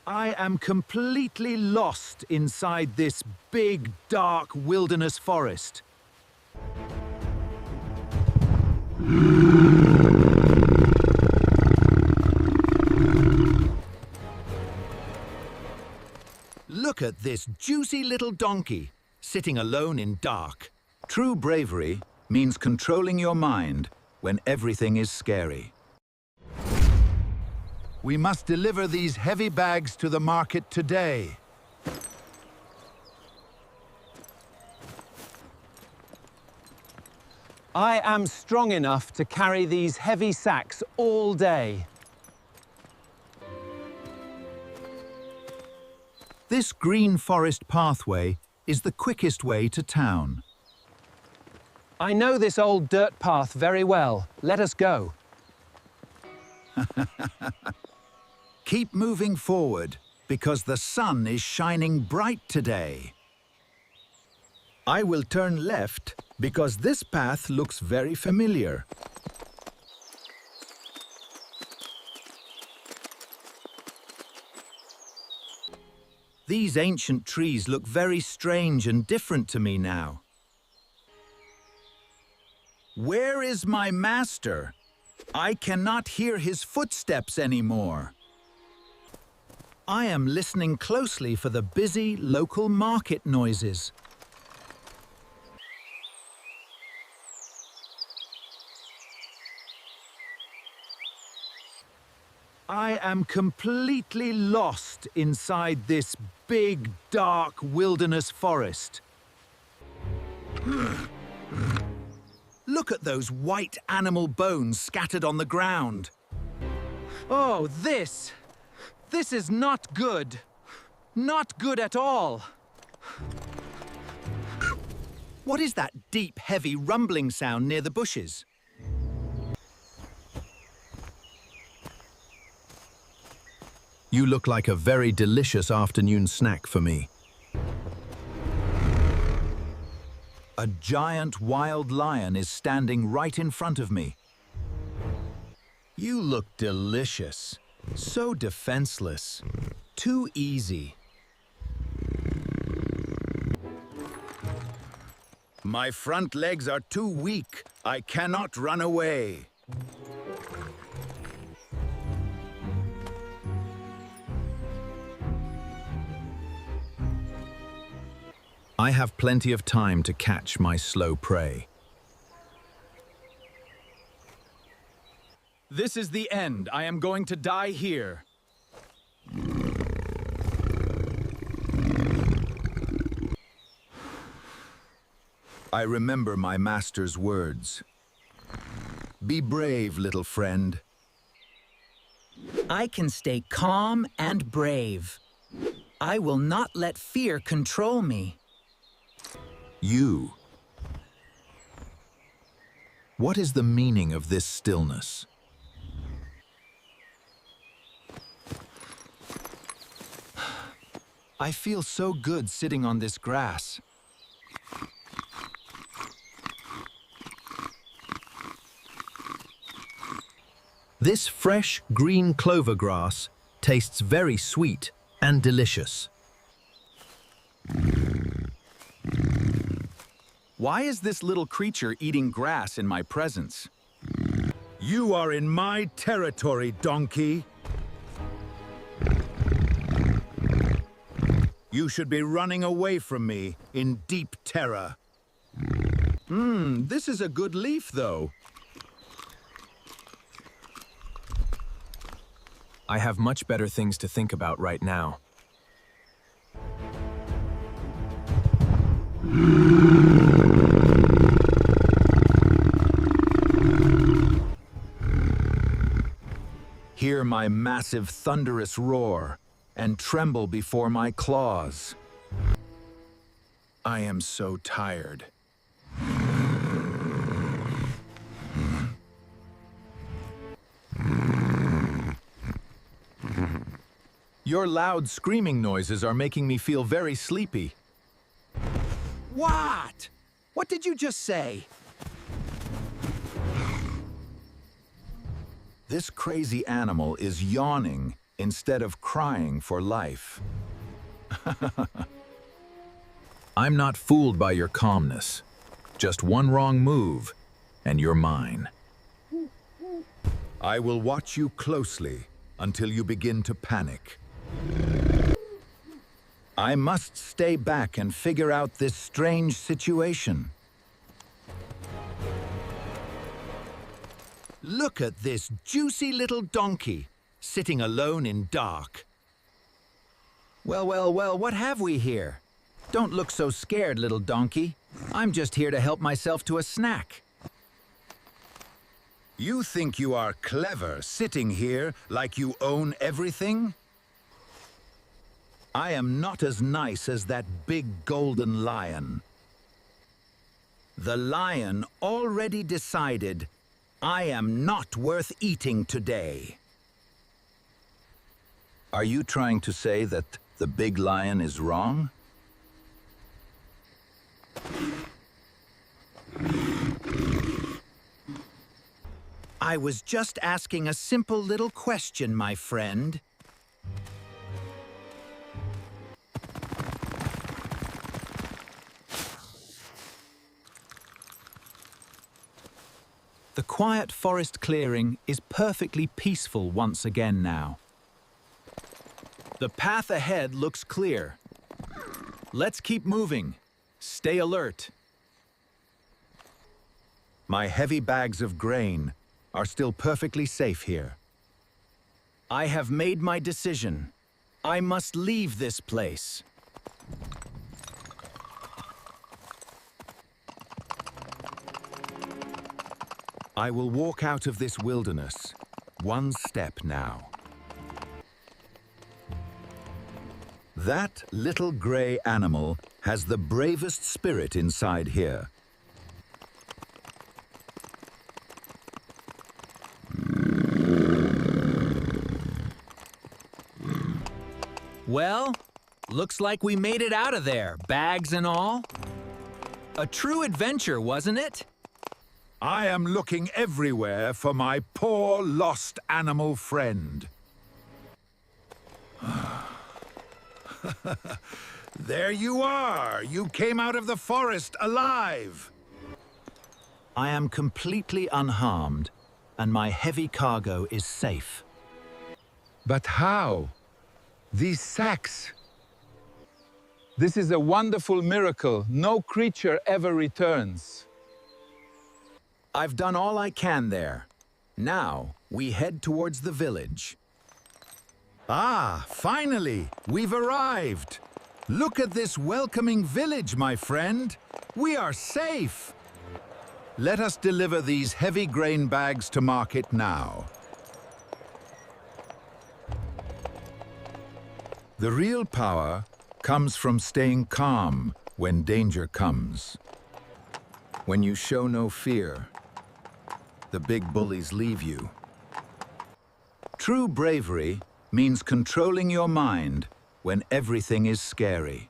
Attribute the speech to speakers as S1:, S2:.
S1: I am completely lost inside this big, dark wilderness forest. Look at this juicy little donkey, sitting alone in dark. True bravery means controlling your mind when everything is scary. We must deliver these heavy bags to the market today.
S2: I am strong enough to carry these heavy sacks all day.
S1: This green forest pathway is the quickest way to town.
S2: I know this old dirt path very well. Let us go.
S1: Keep moving forward, because the sun is shining bright today. I will turn left, because this path looks very familiar. These ancient trees look very strange and different to me now. Where is my master? I cannot hear his footsteps anymore. I am listening closely for the busy local market noises. I am completely lost inside this big, dark wilderness forest. Look at those white animal bones scattered on the ground.
S2: Oh, this is not good. Not good at all.
S1: What is that deep, heavy rumbling sound near the bushes? You look like a very delicious afternoon snack for me. A giant wild lion is standing right in front of me. You look delicious. So defenseless. Too easy. My front legs are too weak. I cannot run away. I have plenty of time to catch my slow prey. This is the end. I am going to die here. I remember my master's words. Be brave, little friend.
S3: I can stay calm and brave. I will not let fear control me.
S1: You. What is the meaning of this stillness? I feel so good sitting on this grass. This fresh green clover grass tastes very sweet and delicious. Why is this little creature eating grass in my presence? You are in my territory, donkey. You should be running away from me in deep terror. This is a good leaf, though. I have much better things to think about right now. Hear my massive thunderous roar and tremble before my claws. I am so tired. Your loud screaming noises are making me feel very sleepy. What? What did you just say? This crazy animal is yawning instead of crying for life. I'm not fooled by your calmness. Just one wrong move, and you're mine. I will watch you closely until you begin to panic. I must stay back and figure out this strange situation. Look at this juicy little donkey, sitting alone in dark. Well, what have we here? Don't look so scared, little donkey. I'm just here to help myself to a snack. You think you are clever, sitting here like you own everything? I am not as nice as that big golden lion. The lion already decided I am not worth eating today. Are you trying to say that the big lion is wrong? I was just asking a simple little question, my friend. The quiet forest clearing is perfectly peaceful once again now. The path ahead looks clear. Let's keep moving. Stay alert. My heavy bags of grain are still perfectly safe here. I have made my decision. I must leave this place. I will walk out of this wilderness, one step now. That little gray animal has the bravest spirit inside here. Well, looks like we made it out of there, bags and all. A true adventure, wasn't it? I am looking everywhere for my poor lost animal friend. There you are! You came out of the forest alive! I am completely unharmed, and my heavy cargo is safe.
S4: But how? These sacks? This is a wonderful miracle. No creature ever returns.
S1: I've done all I can there. Now, we head towards the village. Ah, finally! We've arrived! Look at this welcoming village, my friend! We are safe! Let us deliver these heavy grain bags to market now. The real power comes from staying calm when danger comes. When you show no fear, the big bullies leave you. True bravery means controlling your mind when everything is scary.